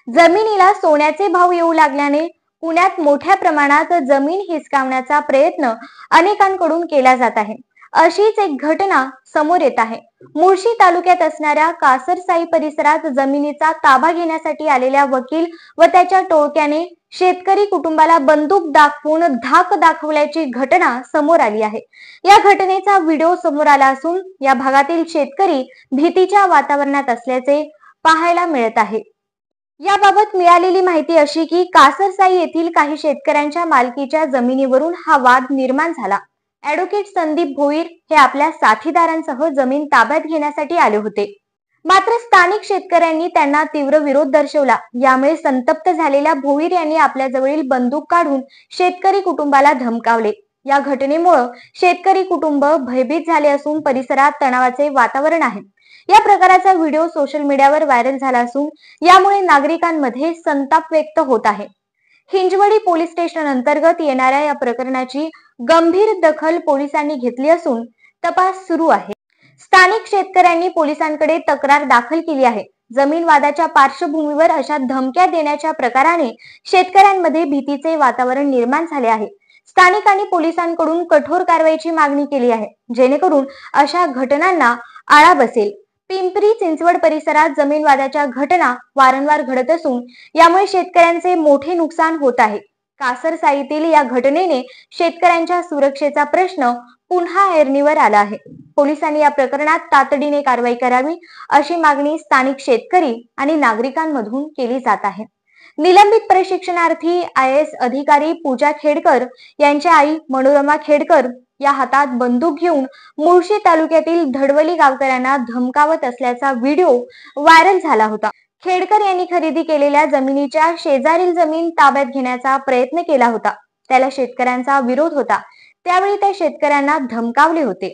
जमिनीला सोन्याचे भाव येऊ लागल्याने पुण्यात मोठ्या प्रमाणात जमीन हिसकावण्याचा प्रयत्न अनेकांकडून केला जात आहे। अशीच एक घटना समोर येत आहे। मुळशी तालुक्यात असणाऱ्या कासरसाई परिसरात जमिनीचा ताबा घेण्यासाठी आलेल्या वकील व त्याच्या टोळक्याने शेतकरी कुटुंबाला बंदूक दाखवून धाक दाखवल्याची घटना समोर आली आहे। या घटनेचा व्हिडिओ समोर आला असून या भागातील शेतकरी भीतीच्या वातावरणात असल्याचे पाहायला मिळत आहे। याबाबत मिळालेली माहिती अशी की कासरसाई येथील काही शेतकऱ्यांच्या मालकीच्या जमिनीवरून हा वाद निर्माण झाला। ॲडव्होकेट संदीप भोईर हे आपल्या साथीदारांसह जमीन ताब्यात घेण्यासाठी आले होते। मात्र स्थानिक शेतकऱ्यांनी त्यांना तीव्र विरोध दर्शवला। यामुळे संतप्त झालेल्या भोईर यांनी आपल्या जवळील बंदूक काढून शेतकरी कुटुंबाला धमकावले। या घटनेमुळे शेतकरी कुटुंब भयभीत झाले असून परिसरात तणावाचे वातावरण आहे। या प्रकाराचा व्हिडिओ सोशल मीडियावर व्हायरल झाला असून यामुळे नागरिकांमध्ये संताप व्यक्त होत आहे। हिंजवडी पोलीस स्टेशन अंतर्गत येणाऱ्या या प्रकरणाची गंभीर दखल पोलिसांनी घेतली असून तपास सुरू आहे। स्थानिक शेतकऱ्यांनी पोलिसांकडे तक्रार दाखल केली आहे। जमीन वादाच्या पार्श्वभूमीवर अशा धमक्या देण्याच्या प्रकाराने शेतकऱ्यांमध्ये भीतीचे वातावरण निर्माण झाले आहे। स्थानिकांनी पोलिसांकडून कठोर कारवाईची मागणी केली आहे, जेणेकरून अशा घटनांना आळा बसेल। पिंपरी चिंचवड परिसरात जमीन वादाच्या घटना वारंवार घडत असून यामुळे शेतकऱ्यांचे मोठे नुकसान होत आहे। कासरसाईतील या घटनेने शेतकऱ्यांच्या सुरक्षेचा प्रश्न पुन्हा ऐरणीवर आला आहे। पोलिसांनी या प्रकरणात तातडीने कारवाई करावी अशी मागणी स्थानिक शेतकरी आणि नागरिकांमधून केली जात आहे। निलंबित प्रशिक्षणार्थी IAS अधिकारी पूजा खेडकर यांच्या आई मनोरमा खेडकर या हातात बंदूक घेऊन मुळशी तालुक्यातील धडवली गावकऱ्यांना धमकावत असल्याचा व्हिडिओ व्हायरल झाला होता। खेडकर यांनी खरेदी केलेल्या जमिनीच्या शेजारील जमीन ताब्यात घेण्याचा प्रयत्न केला होता। त्याला शेतकऱ्यांचा विरोध होता। त्यावेळी त्या शेतकऱ्यांना धमकावले होते।